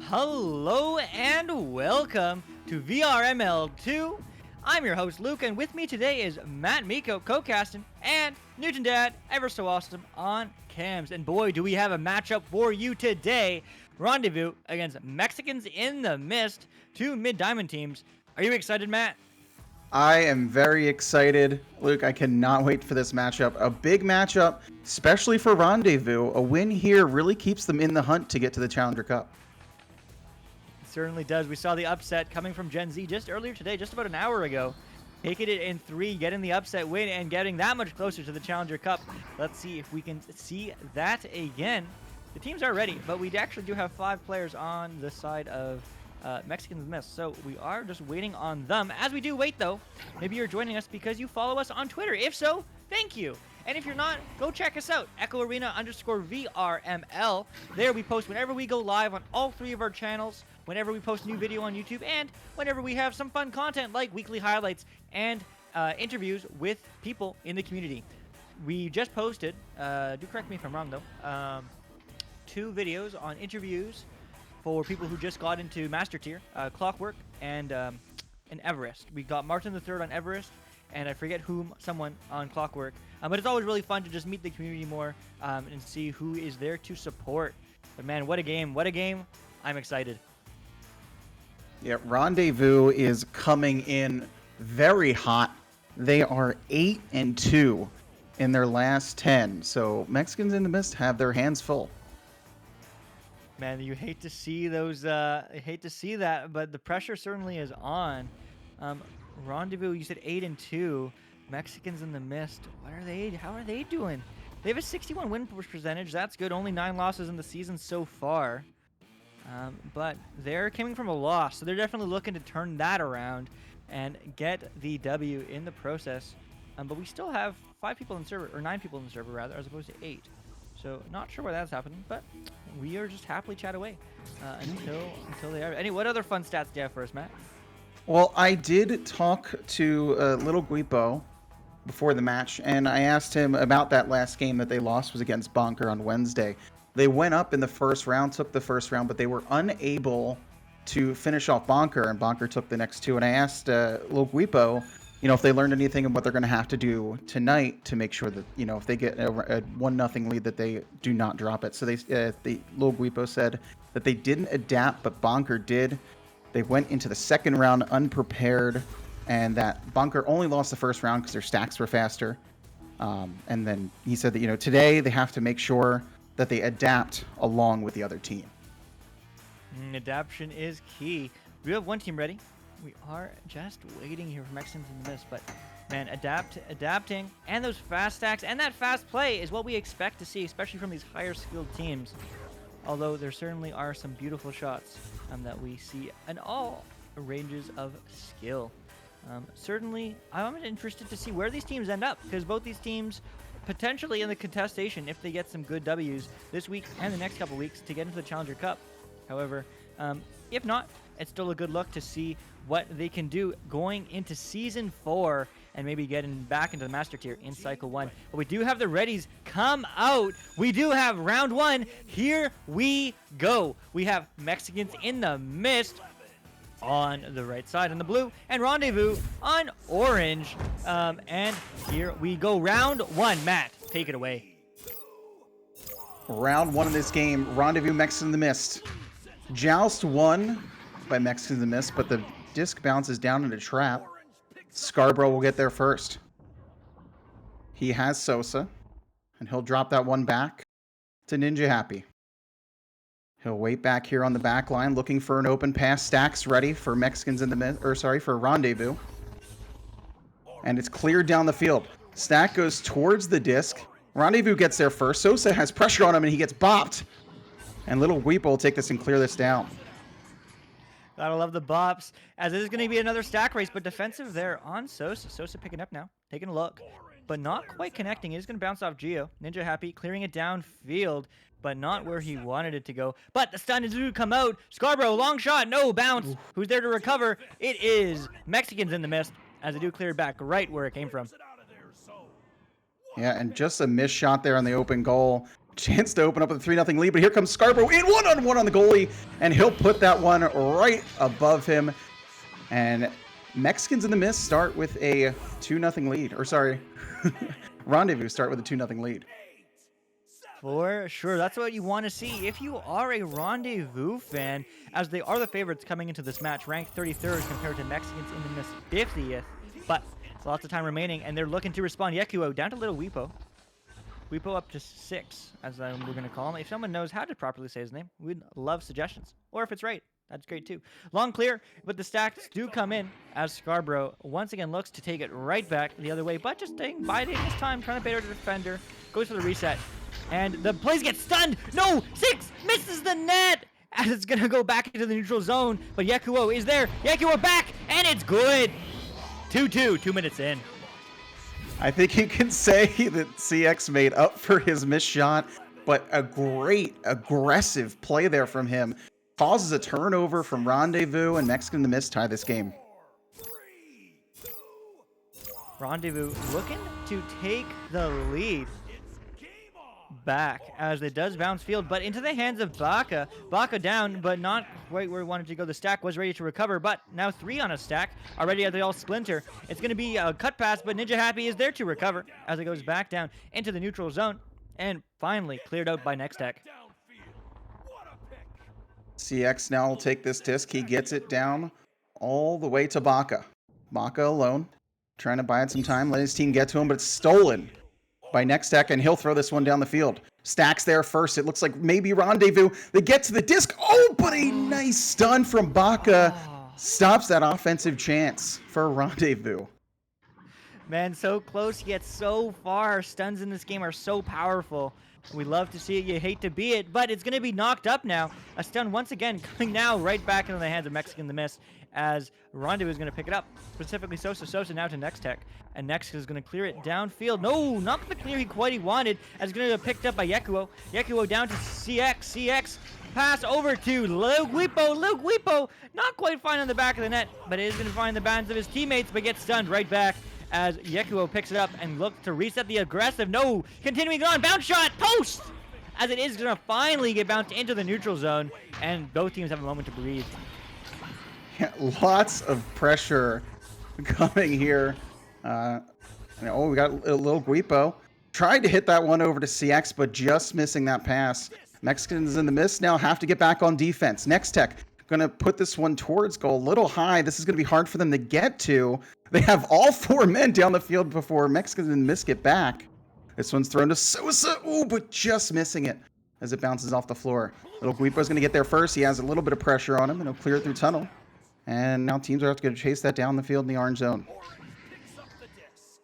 Hello and welcome to VRML 2. I'm your host Luke, and with me today is MattMeeko co-casting and Newton Dad, ever so awesome on cams. And boy, do we have a matchup for you today. Rendezvous against Mexicans in the Mist, two mid-diamond teams. Are you excited, Matt? I am very excited. Luke, I cannot wait for this matchup. A big matchup, especially for Rendezvous. A win here really keeps them in the hunt to get to the Challenger Cup. It certainly does. We saw the upset coming from Gen Z just earlier today, just about an hour ago. Taking it in 3, getting the upset win, and getting that much closer to the Challenger Cup. Let's see if we can see that again. The teams are ready, but we actually do have 5 players on the side of Mexicans Miss, so we are just waiting on them. As we do wait, though, maybe you're joining us because you follow us on Twitter. If so, thank you. And if you're not, go check us out, EchoArena_VRML. There we post whenever we go live on all 3 of our channels, whenever we post a new video on YouTube, and whenever we have some fun content like weekly highlights and interviews with people in the community. We just posted, do correct me if I'm wrong though, 2 videos on interviews for people who just got into Master Tier, Clockwork and Everest. We got Martin III on Everest, and I forget someone on Clockwork. But it's always really fun to just meet the community more and see who is there to support. But man, what a game, what a game. I'm excited. Yeah, Rendezvous is coming in very hot. They are 8-2 in their last 10. So Mexicans in the Mist have their hands full. Man, you hate to see those. I hate to see that, but the pressure certainly is on. Rendezvous, you said 8-2. Mexicans in the Mist. What are they? How are they doing? They have a 61 win percentage. That's good. Only 9 losses in the season so far. But they're coming from a loss, so they're definitely looking to turn that around and get the W in the process. But we still have 5 people in the server, or 9 people in the server rather, as opposed to 8. So not sure why that's happening, but we are just happily chat away until they are. What other fun stats do you have for us, Matt? Well, I did talk to Little Guipo before the match, and I asked him about that last game that they lost was against Bonker on Wednesday. They went up in the first round, took the first round, but they were unable to finish off Bonker, and Bonker took the next 2. And I asked Little Guipo, if they learned anything and what they're going to have to do tonight to make sure that, if they get a 1-0 lead, that they do not drop it. So Lil Guipo said that they didn't adapt, but Bonker did. They went into the second round unprepared, and that Bonker only lost the first round because their stacks were faster. And then he said that, today they have to make sure that they adapt along with the other team. Adaption is key. We have one team ready. We are just waiting here for Mexicans in the Mist, but man, adapting, and those fast stacks and that fast play is what we expect to see, especially from these higher skilled teams. Although there certainly are some beautiful shots that we see in all ranges of skill. Certainly, I'm interested to see where these teams end up, because both these teams potentially in the contestation if they get some good W's this week and the next couple weeks to get into the Challenger Cup. However, if not, it's still a good look to see what they can do going into Season 4 and maybe getting back into the Master Tier in Cycle 1. But we do have the readies come out. We do have round 1. Here we go. We have Mexicans in the Mist on the right side on the blue, and Rendezvous on orange. And here we go. Round 1. Matt, take it away. Round 1 of this game, Rendezvous Mexicans in the Mist. Joust won by Mexicans in the Mist, but the disc bounces down in a trap. Scarborough will get there first. He has Sosa, and he'll drop that one back to Ninja Happy. He'll wait back here on the back line, looking for an open pass. Stacks ready for Mexicans in the Mist, for Rendezvous. And it's cleared down the field. Stack goes towards the disc. Rendezvous gets there first. Sosa has pressure on him, and he gets bopped. And Little Weepo will take this and clear this down. Gotta love the bops, as it is going to be another stack race, but defensive there on Sosa. Sosa picking up now, taking a look, but not quite connecting. He's going to bounce off Geo. Ninja Happy clearing it downfield, but not where he wanted it to go. But the stun is to come out. Scarborough, long shot, no bounce. Oof. Who's there to recover? It is Mexicans in the Mist, as they do clear it back right where it came from. Yeah, and just a missed shot there on the open goal chance to open up with a 3-0 lead, but here comes Scarborough in one-on-one on the goalie, and he'll put that one right above him. And Mexicans in the Mist start with a 2-0 lead. Or sorry, Rendezvous start with a 2-0 lead. For sure, that's what you want to see if you are a Rendezvous fan, as they are the favorites coming into this match, ranked 33rd compared to Mexicans in the Mist 50th. But there's lots of time remaining, and they're looking to respond. Yekuo down to Little Weepo. Weepo up to 6, as we're going to call him. If someone knows how to properly say his name, we'd love suggestions. Or if it's right, that's great too. Long clear, but the stacks do come in as Scarborough once again looks to take it right back the other way, but just biding his time, trying to bait out the defender. Goes for the reset. And the plays get stunned. No, 6 misses the net as it's going to go back into the neutral zone. But Yekuo is there. Yekuo back, and it's good. 2-2, 2 minutes in. I think you can say that CX made up for his missed shot, but a great aggressive play there from him causes a turnover from Rendezvous, and Mexican in the Mist tie this game. Rendezvous looking to take the lead back as it does bounce field, but into the hands of Baka. Baka down, but not quite where he wanted to go. The stack was ready to recover, but now 3 on a stack already as they all splinter. It's going to be a cut pass, but Ninja Happy is there to recover as it goes back down into the neutral zone and finally cleared out by Nextech. CX now will take this disc. He gets it down all the way to Baka. Baka alone, trying to buy it some time, let his team get to him, but it's stolen by Nextech, and he'll throw this one down the field. Stacks there first. It looks like maybe Rendezvous. They get to the disc. Oh, but a nice stun from Baka stops that offensive chance for Rendezvous. Man, so close yet so far. Stuns in this game are so powerful. We love to see it. You hate to be it, but it's going to be knocked up now. A stun once again coming now right back into the hands of Mexican in the Mist as Rendezvous is going to pick it up. Specifically Sosa. Sosa now to Nextech. And Next is going to clear it downfield. No, not the clear he wanted. As it's going to get picked up by Yekuo. Yekuo down to CX. CX pass over to Luke Weepo. Luke Weepo not quite fine on the back of the net, but it is going to find the bands of his teammates, but gets stunned right back as Yekuo picks it up and looks to reset the aggressive. No, continuing on. Bounce shot. Post! As it is going to finally get bounced into the neutral zone, and both teams have a moment to breathe. Yeah, lots of pressure coming here. We got a Little Guipo. Tried to hit that one over to CX, but just missing that pass. Mexicans in the Mist now have to get back on defense. Nextech going to put this one towards goal. A little high. This is going to be hard for them to get to. They have all 4 men down the field before Mexicans in the Mist get back. This one's thrown to Sosa. Ooh, but just missing it as it bounces off the floor. Little Guipo's going to get there first. He has a little bit of pressure on him, and he'll clear it through tunnel. And now teams are going to chase that down the field in the orange zone.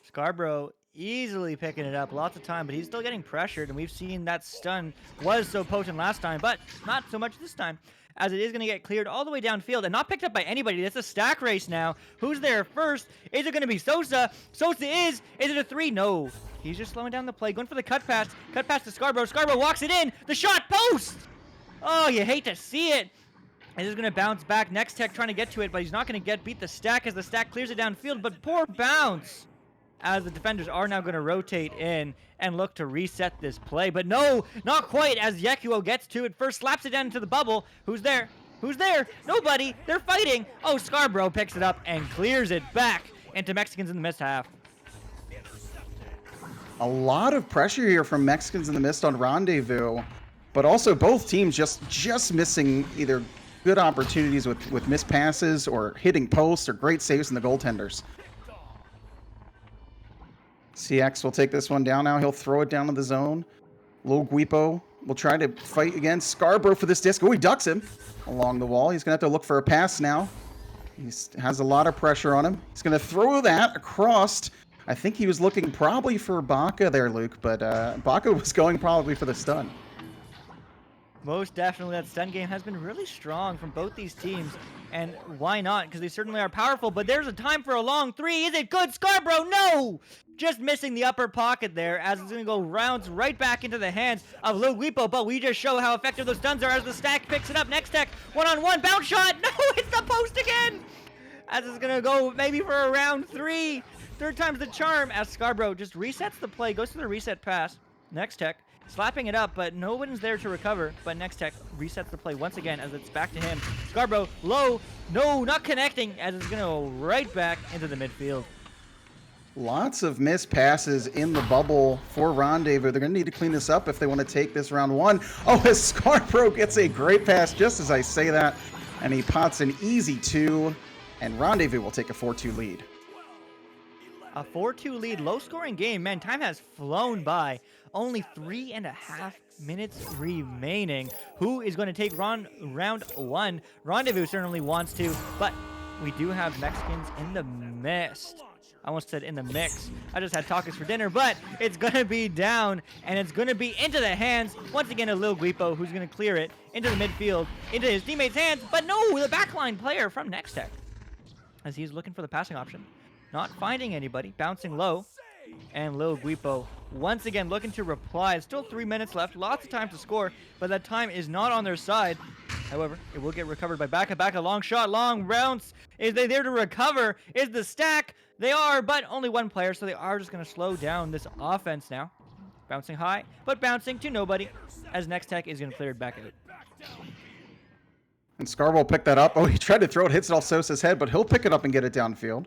Scarborough easily picking it up, lots of time, but he's still getting pressured, and we've seen that stun was so potent last time, but not so much this time, as it is going to get cleared all the way downfield and not picked up by anybody. It's a stack race now. Who's there first? Is it going to be Sosa? Sosa is it a 3? No. He's just slowing down the play, going for the cut pass to Scarborough. Scarborough walks it in. The shot post! Oh, you hate to see it. And is going to bounce back. Nextech trying to get to it, but he's not going to beat the stack as the stack clears it downfield, but poor bounce, as the defenders are now going to rotate in and look to reset this play. But no, not quite, as Yekuo gets to it first, slaps it down into the bubble. Who's there? Who's there? Nobody. They're fighting. Oh, Scarborough picks it up and clears it back into Mexicans in the Mist half. A lot of pressure here from Mexicans in the Mist on Rendezvous, but also both teams just missing either good opportunities with missed passes or hitting posts or great saves in the goaltenders. CX will take this one down now. He'll throw it down to the zone. Little Guipo will try to fight against Scarborough for this disc. Oh, he ducks him along the wall. He's going to have to look for a pass now. He has a lot of pressure on him. He's going to throw that across. I think he was looking probably for Baka there, Luke, but Baka was going probably for the stun. Most definitely, that stun game has been really strong from both these teams, and why not? Because they certainly are powerful, but there's a time for a long 3. Is it good? Scarborough, no! Just missing the upper pocket there, as it's going to go rounds right back into the hands of Lou Guipo, but we just show how effective those stuns are as the stack picks it up. Nextech, one-on-one, bounce shot! No, it's the post again! As it's going to go maybe for a round 3. Third time's the charm, as Scarborough just resets the play, goes to the reset pass. Nextech slapping it up, but no one's there to recover. But Next Tech resets the play once again as it's back to him. Scarborough, low, no, not connecting, as it's going to go right back into the midfield. Lots of missed passes in the bubble for Rendezvous. They're going to need to clean this up if they want to take this round one. Oh, as Scarborough gets a great pass just as I say that, and he pots an easy 2, and Rendezvous will take a 4-2 lead. A 4-2 lead, low-scoring game. Man, time has flown by. Only 3.5 minutes remaining. Who is going to take round one? Rendezvous certainly wants to, but we do have Mexicans in the mist. I almost said in the mix. I just had tacos for dinner, but it's going to be down, and it's going to be into the hands, once again, of Lil Guipo, who's going to clear it into the midfield, into his teammates' hands, but no, the backline player from Next Tech, as he's looking for the passing option. Not finding anybody, bouncing low, and Lil Guipo once again looking to reply. It's still 3 minutes left, lots of time to score, but that time is not on their side. However, it will get recovered by Baka. Baka, long shot, long bounce. Is they there to recover? Is the stack? They are, but only one player, so they are just going to slow down this offense now. Bouncing high, but bouncing to nobody, as Next Tech is going to clear it back out. And Scarborough will pick that up. Oh, he tried to throw it, hits it off Sosa's head, but he'll pick it up and get it downfield.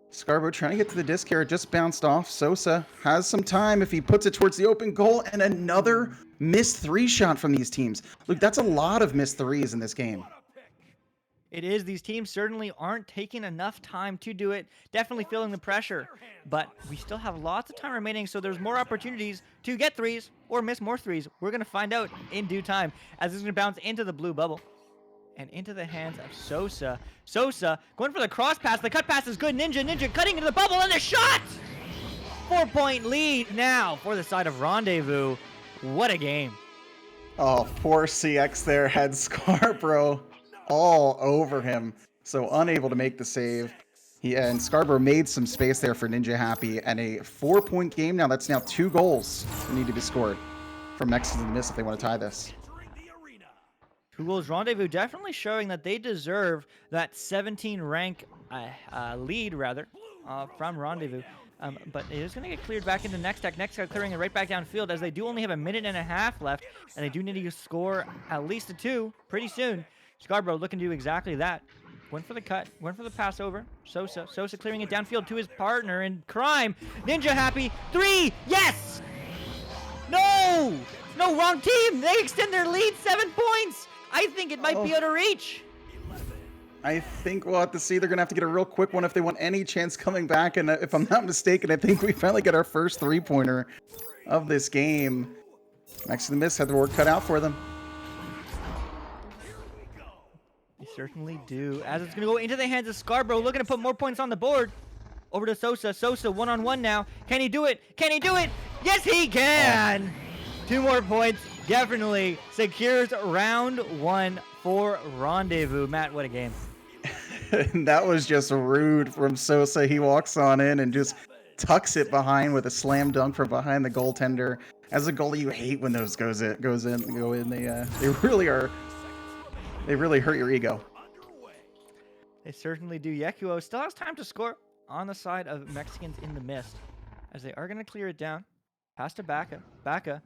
Scarborough trying to get to the disc here. It just bounced off. Sosa has some time if he puts it towards the open goal, and another missed 3 shot from these teams. Look, that's a lot of missed 3s in this game. It is. These teams certainly aren't taking enough time to do it. Definitely feeling the pressure. But we still have lots of time remaining, so there's more opportunities to get 3s or miss more 3s. We're going to find out in due time, as it's going to bounce into the blue bubble and into the hands of Sosa. Sosa going for the cross pass. The cut pass is good. Ninja cutting into the bubble, and the shot! 4-point lead now for the side of Rendezvous. What a game. Oh, poor CX there had Scarborough all over him, so unable to make the save. And Scarborough made some space there for Ninja Happy, and a 4-point game now. That's now 2 goals that need to be scored from Mexicans in the Mist if they want to tie this. 2 goals. Rendezvous definitely showing that they deserve that 17 rank lead, rather, from Rendezvous. But it is going to get cleared back into Next Tech. Next Tech clearing it right back downfield, as they do only have a minute and a half left, and they do need to score at least a 2 pretty soon. Scarborough looking to do exactly that. Went for the cut, went for the pass over. Sosa clearing it downfield to his partner in crime. Ninja Happy, 3, yes! No, wrong team. They extend their lead 7 points. I think it might be out of reach. I think we'll have to see. They're going to have to get a real quick one if they want any chance coming back. And if I'm not mistaken, I think we finally get our first 3-pointer of this game. Next to the Mist had the work cut out for them. They certainly do. As it's going to go into the hands of Scarborough, looking to put more points on the board. Over to Sosa. Sosa one-on-one now. Can he do it? Can he do it? Yes, he can! 2 more points. Definitely secures round 1 for Rendezvous. Matt, what a game. And that was just rude from Sosa. He walks on in and just tucks it behind with a slam dunk from behind the goaltender. As a goalie, you hate when those go in. They really are. They really hurt your ego. They certainly do. Yekuo still has time to score on the side of Mexicans in the Mist, as they are going to clear it down. Pass to Baka. Baka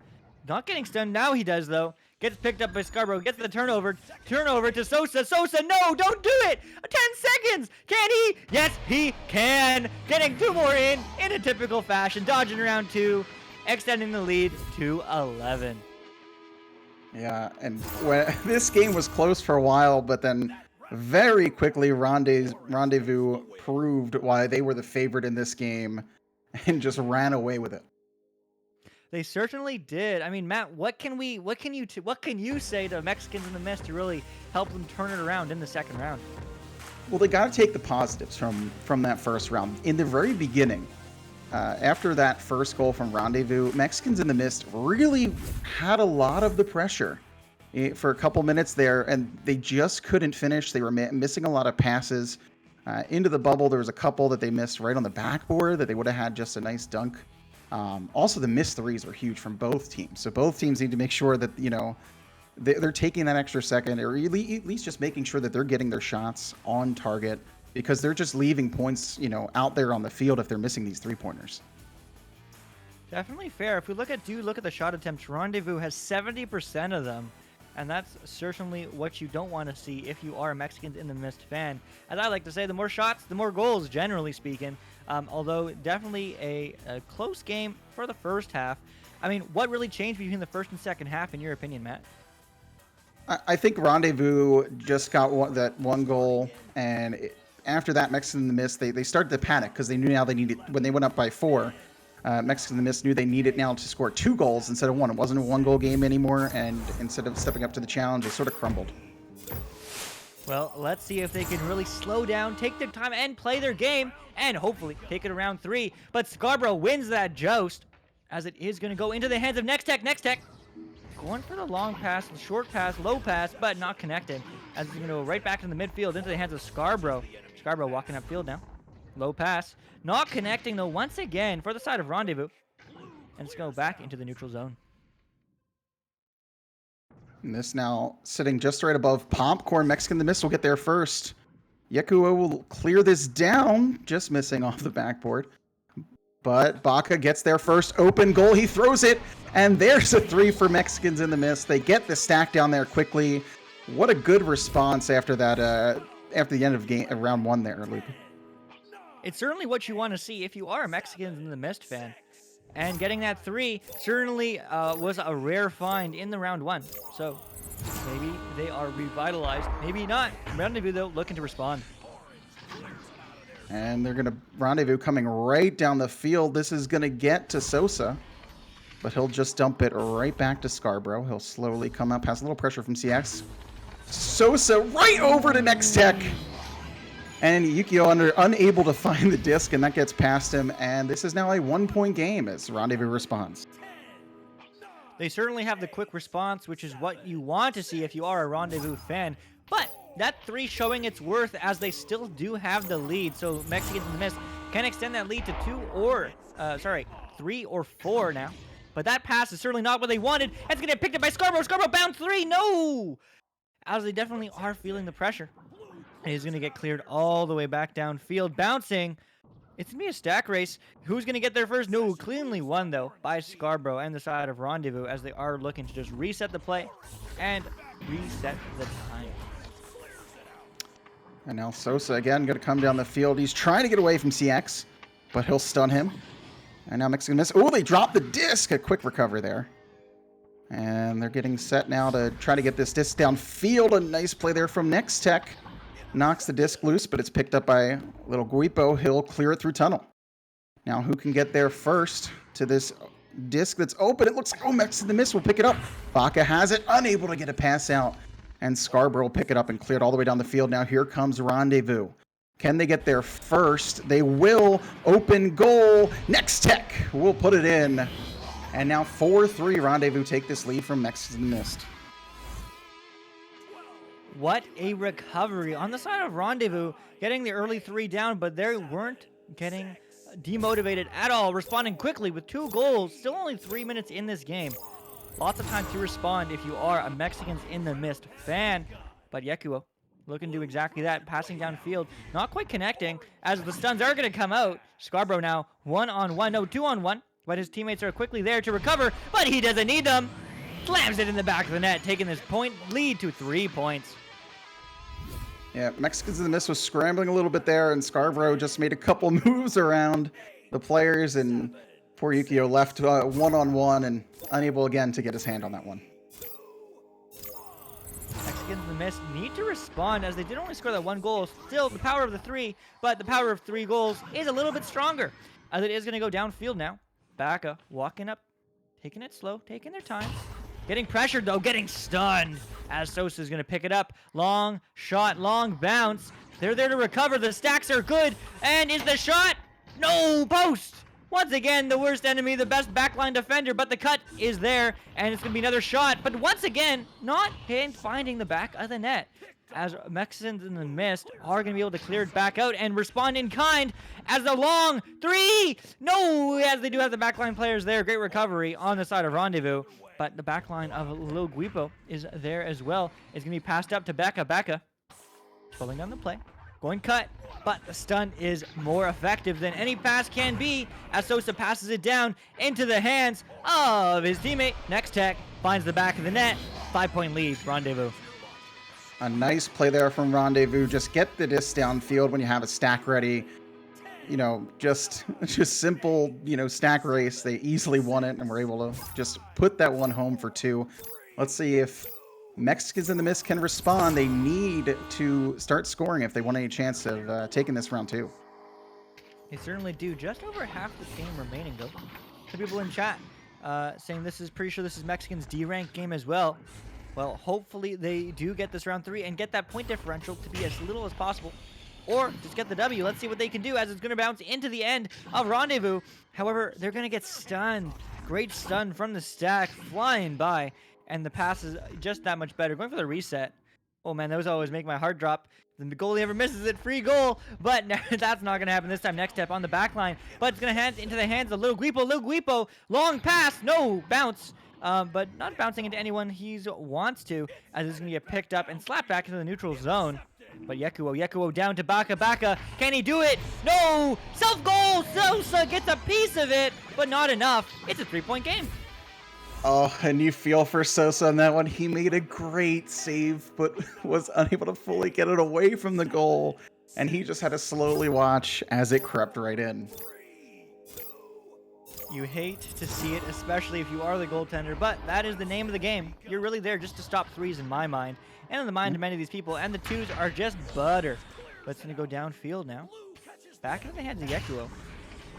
not getting stunned. Now he does, though. Gets picked up by Scarborough. Gets the turnover. Turnover to Sosa. Sosa, no, don't do it. 10 seconds. Can he? Yes, he can. Getting 2 more in a typical fashion. Dodging round 2. Extending the lead to 11. Yeah, and this game was close for a while, but then very quickly Rendezvous proved why they were the favorite in this game and just ran away with it. They certainly did. I mean, Matt, what can you say to Mexicans in the Mist to really help them turn it around in the second round? Well, they got to take the positives from that first round. In the very beginning, after that first goal from Rendezvous, Mexicans in the Mist really had a lot of the pressure for a couple minutes there, and they just couldn't finish. They were missing a lot of passes into the bubble. There was a couple that they missed right on the backboard that they would have had just a nice dunk. Also, the missed 3s were huge from both teams. So both teams need to make sure that, they're taking that extra second, or at least just making sure that they're getting their shots on target, because they're just leaving points, out there on the field if they're missing these 3-pointers. Definitely fair. If we look at the shot attempts, Rendezvous has 70% of them. And that's certainly what you don't want to see if you are a Mexicans in the Mist fan. As I like to say, the more shots, the more goals, generally speaking. Although definitely a close game for the first half. I mean, what really changed between the first and second half, in your opinion, Matt? I think Rendezvous just got that one goal, and after that, Mexicans in the Mist, they started to panic because they knew now they needed, when they went up by 4, Mexicans in the Mist knew they needed now to score 2 goals instead of 1. It wasn't a 1-goal game anymore, and instead of stepping up to the challenge, it sort of crumbled. Well, let's see if they can really slow down, take their time, and play their game, and hopefully take it around 3. But Scarborough wins that joust, as it is going to go into the hands of Nextech. Nextech going for the long pass, the short pass, low pass, but not connected. As it's going to go right back in the midfield into the hands of Scarborough. Scarborough walking upfield now. Low pass. Not connecting, though, once again for the side of Rendezvous. And it's going to go back into the neutral zone. And this now sitting just right above Popcorn. Mexican in the Mist will get there first. Yekuo will clear this down, just missing off the backboard. But Baca gets their first open goal. He throws it, and there's a 3 for Mexicans in the Mist. They get the stack down there quickly. What a good response after that, after the end of round 1 there, Luke. It's certainly what you want to see if you are a Mexicans in the Mist fan. And getting that 3 certainly was a rare find in the round 1. So maybe they are revitalized. Maybe not. Rendezvous, though, looking to respond. And they're going to Rendezvous coming right down the field. This is going to get to Sosa, but he'll just dump it right back to Scarborough. He'll slowly come up, has a little pressure from CX. Sosa right over to Nextech. And Yukio unable to find the disc, and that gets past him. And this is now a 1-point game as Rendezvous responds. They certainly have the quick response, which is what you want to see if you are a Rendezvous fan. But that 3 showing its worth as they still do have the lead. So Mexicans in the Mist can extend that lead to 3 or 4 now. But that pass is certainly not what they wanted. And it's going to get picked up by Scarborough. Scarborough bounce 3. No! As they definitely are feeling the pressure. And he's going to get cleared all the way back downfield. Bouncing. It's going to be a stack race. Who's going to get there first? No, cleanly won, though, by Scarborough and the side of Rendezvous as they are looking to just reset the play and reset the time. And now Sosa again going to come down the field. He's trying to get away from CX, but he'll stun him. And now Mexican miss. Oh, they dropped the disc. A quick recovery there. And they're getting set now to try to get this disc downfield. A nice play there from Nextech. Knocks the disc loose, but it's picked up by little Guipo. He'll clear it through tunnel. Now who can get there first to this disc that's open? It looks like, oh, Mexican the miss will pick it up. Baca has it, unable to get a pass out. And Scarborough will pick it up and clear it all the way down the field. Now here comes Rendezvous. Can they get there first? They will. Open goal. Nextech will put it in. And now 4-3. Rendezvous take this lead from Mexican Mist. What a recovery on the side of Rendezvous, getting the early 3 down, but they weren't getting demotivated at all, responding quickly with 2 goals. Still only 3 minutes in this game. Lots of time to respond if you are a Mexicans in the Mist fan. But Yekuo looking to do exactly that, passing downfield, not quite connecting, as the stuns are going to come out. Scarborough now 1-on-1, no, 2-on-1, but his teammates are quickly there to recover, but he doesn't need them. Slams it in the back of the net, taking this point lead to 3 points. Yeah, Mexicans in the Mist was scrambling a little bit there, and Scarborough just made a couple moves around the players, and poor Yukio left one-on-one and unable again to get his hand on that one. Mexicans in the Mist need to respond as they did only score that 1 goal. Still, the power of the 3, but the power of 3 goals is a little bit stronger as it is going to go downfield now. Baca walking up, taking it slow, taking their time. Getting pressured, though, getting stunned as Sosa is going to pick it up. Long shot, long bounce. They're there to recover. The stacks are good. And is the shot? No, post. Once again, the worst enemy, the best backline defender, but the cut is there, and it's going to be another shot. But once again, not finding the back of the net, as Mexicans in the Mist are going to be able to clear it back out and respond in kind as the long 3. No, as they do have the backline players there. Great recovery on the side of Rendezvous. But the backline of Lil Guipo is there as well. It's going to be passed up to Baca. Baca pulling down the play. Going cut, but the stun is more effective than any pass can be as Sosa passes it down into the hands of his teammate. Next Tech finds the back of the net. 5-point lead, Rendezvous. A nice play there from Rendezvous. Just get the disc downfield when you have a stack ready. You know, just simple, stack race. They easily won it and were able to just put that one home for 2. Let's see if Mexicans in the Mist can respond. They need to start scoring if they want any chance of taking this round 2. They certainly do. Just over half the game remaining, though. Some people in chat saying pretty sure this is Mexicans' D-rank game as well. Well, hopefully they do get this round 3 and get that point differential to be as little as possible. Or just get the W. Let's see what they can do as it's going to bounce into the end of Rendezvous. However, they're going to get stunned. Great stun from the stack, flying by. And the pass is just that much better. Going for the reset. Oh, man, those always make my heart drop. The goalie never misses it. Free goal. But that's not going to happen this time. Next step on the back line. But it's going to hand into the hands of Little Guipo. Little Guipo, long pass. No bounce. But not bouncing into anyone he wants to. As it's going to get picked up and slapped back into the neutral zone. But Yekuo down to Baka. Can he do it? No! Self-goal! Sosa gets a piece of it, but not enough. It's a 3-point game. Oh, and you feel for Sosa on that one. He made a great save, but was unable to fully get it away from the goal. And he just had to slowly watch as it crept right in. You hate to see it, especially if you are the goaltender, but that is the name of the game. You're really there just to stop threes in my mind, and in the mind of many of these people, and the twos are just butter. But it's going to go downfield now. Back into the hands of Yekuo.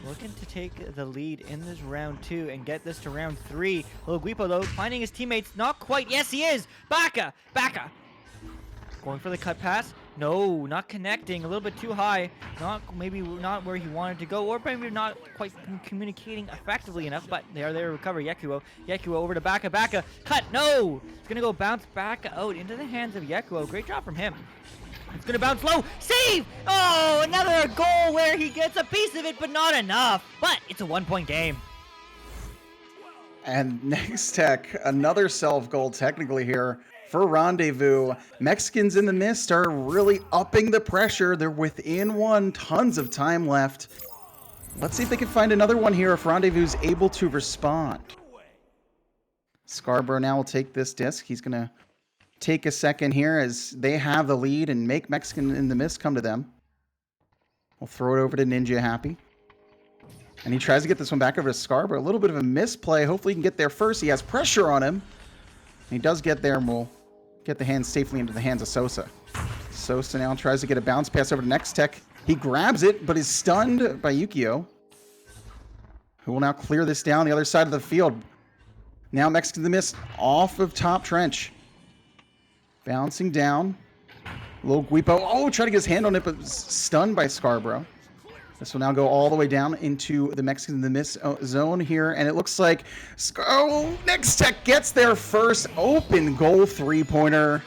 Looking to take the lead in this round 2 and get this to round 3. Little Guipo, though, finding his teammates. Not quite. Yes, he is. Baka. Going for the cut pass. No, not connecting. A little bit too high. Maybe not where he wanted to go, or maybe not quite communicating effectively enough. But they are there to recover. Yekuo over to Baka. Cut. No. It's gonna go bounce back out into the hands of Yekuo. Great job from him. It's gonna bounce low. Save. Oh, another goal where he gets a piece of it, but not enough. But it's a 1-point game. And next Tech, another self-goal technically here for Rendezvous. Mexicans in the Mist are really upping the pressure. They're within 1, tons of time left. Let's see if they can find another one here if Rendezvous is able to respond. Scarborough now will take this disc. He's going to take a second here as they have the lead and make Mexican in the Mist come to them. We'll throw it over to Ninja Happy. And he tries to get this one back over to Scarborough. A little bit of a misplay. Hopefully he can get there first. He has pressure on him. And he does get there, and we'll get the hands safely into the hands of Sosa. Sosa now tries to get a bounce pass over to Next Tech. He grabs it, but is stunned by Yukio, who will now clear this down the other side of the field. Now Mexican in the Mist off of top trench. Bouncing down. Little Guipo. Oh, trying to get his hand on it, but stunned by Scarborough. This will now go all the way down into the Mexican in the Mist zone here. And it looks like Next Tech gets their first open goal 3-pointer.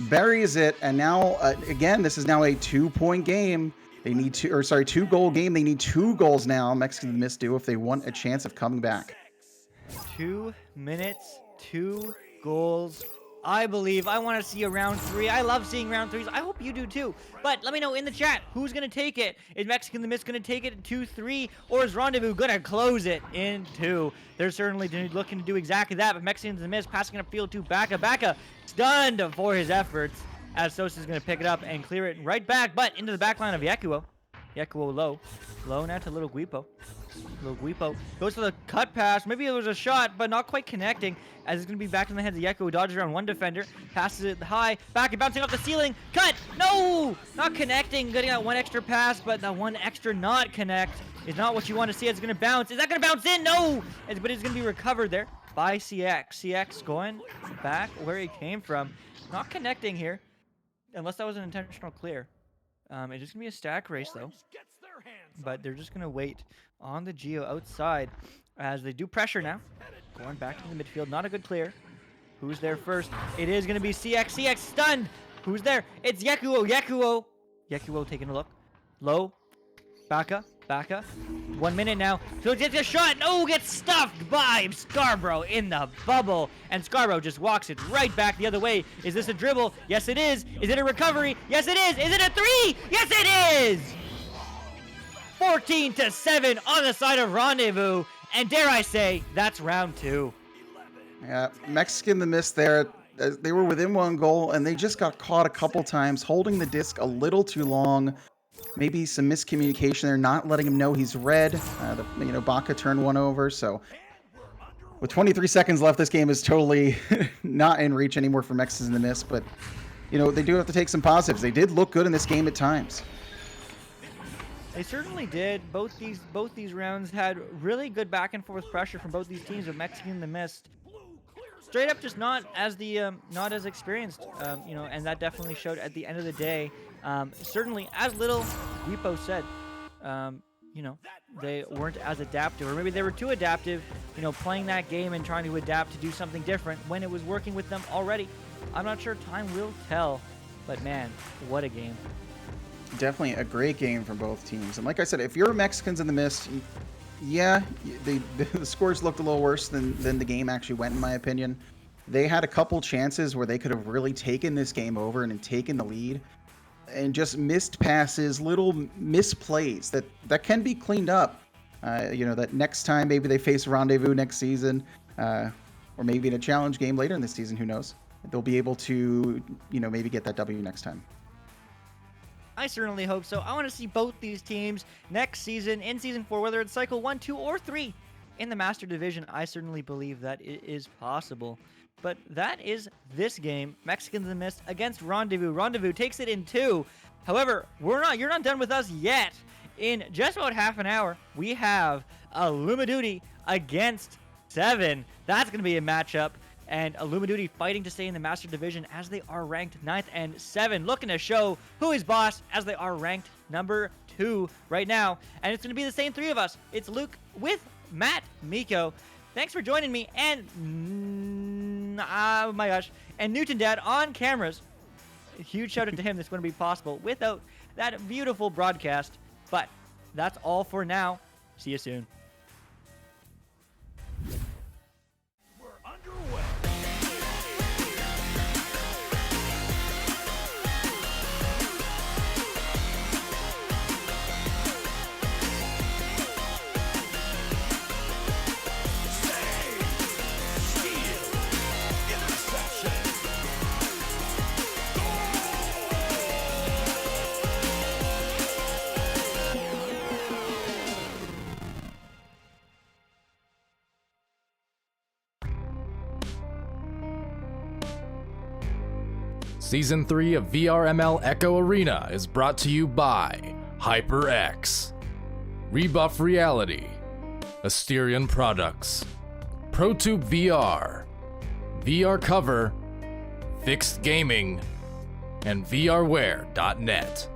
Buries it. And now, again, this is now a 2-point game. They need 2-goal game. They need 2 goals now. Mexican in the Mist do if they want a chance of coming back. 2 minutes, 2 goals. I believe I want to see a round 3. I love seeing round 3s. I hope you do too. But let me know in the chat who's going to take it. Is Mexican the Mist going to take it in 2-3, or is Rendezvous going to close it in 2? They're certainly looking to do exactly that. But Mexican the Mist passing up field to Baka. Stunned for his efforts as Sosa's going to pick it up and clear it right back, but into the back line of Yekuo. Yekuo low now to Little Guipo. Little Guipo goes for the cut pass. Maybe it was a shot, but not quite connecting. As it's going to be back in the hands of Yekuo. Dodges around one defender. Passes it high. Back and bouncing off the ceiling. Cut! No! Not connecting. Getting that one extra pass, but that one extra not connect is not what you want to see. It's going to bounce. Is that going to bounce in? No! But it's going to be recovered there by CX. CX going back where he came from. Not connecting here. Unless that was an intentional clear. It's just going to be a stack race, though. But they're just going to wait on the Geo outside as they do pressure now. Going back to the midfield. Not a good clear. Who's there first? It is going to be CX. CX stunned. Who's there? It's Yekuo. Yekuo taking a look. Low. Baka. Baka. 1 minute now. So gets a shot. No, gets stuffed by Scarborough in the bubble. And Scarborough just walks it right back the other way. Is this a dribble? Yes, it is. Is it a recovery? Yes, it is. Is it a three? Yes, it is! 14-7 on the side of Rendezvous. And dare I say, that's round 2. Yeah, Mexican in the Mist there. They were within 1 goal, and they just got caught a couple times, holding the disc a little too long. Maybe some miscommunication there, not letting him know he's red. Baka turned one over, so with 23 seconds left, this game is totally not in reach anymore for Mexicans in the Mist, but, they do have to take some positives. They did look good in this game at times. They certainly did. Both these rounds had really good back and forth pressure from both these teams, with Mexican in the Mist straight up just not as experienced, and that definitely showed at the end of the day. Certainly, as Little Guipo said, they weren't as adaptive, or maybe they were too adaptive, playing that game and trying to adapt to do something different when it was working with them already. I'm not sure. Time will tell, but man, what a game. Definitely a great game from both teams. And like I said, if you're Mexicans in the Mist, yeah, the scores looked a little worse than the game actually went, in my opinion. They had a couple chances where they could have really taken this game over and taken the lead, and just missed passes, little misplays that can be cleaned up. That next time maybe they face Rendezvous next season, or maybe in a challenge game later in the season, who knows? They'll be able to, maybe get that W next time. I certainly hope so. I want to see both these teams next season, in Season 4, whether it's Cycle 1, 2, or 3 in the Master Division. I certainly believe that it is possible. But that is this game, Mexicans in the Mist against Rendezvous. Rendezvous takes it in 2. However, you're not done with us yet. In just about half an hour, we have Illumiduty against 7. That's going to be a matchup. And Illumiduty fighting to stay in the Master Division as they are ranked 9th and 7, looking to show who is boss as they are ranked number 2 right now. And it's going to be the same 3 of us. It's Luke with MattMeeko. Thanks for joining me, and oh my gosh, and Newton Dad on cameras. A huge shout out to him. This wouldn't be possible without that beautiful broadcast. But that's all for now. See you soon. Season 3 of VRML Echo Arena is brought to you by HyperX, Rebuff Reality, Asterion Products, ProTube VR, VR Cover, Fixed Gaming, and VRware.net.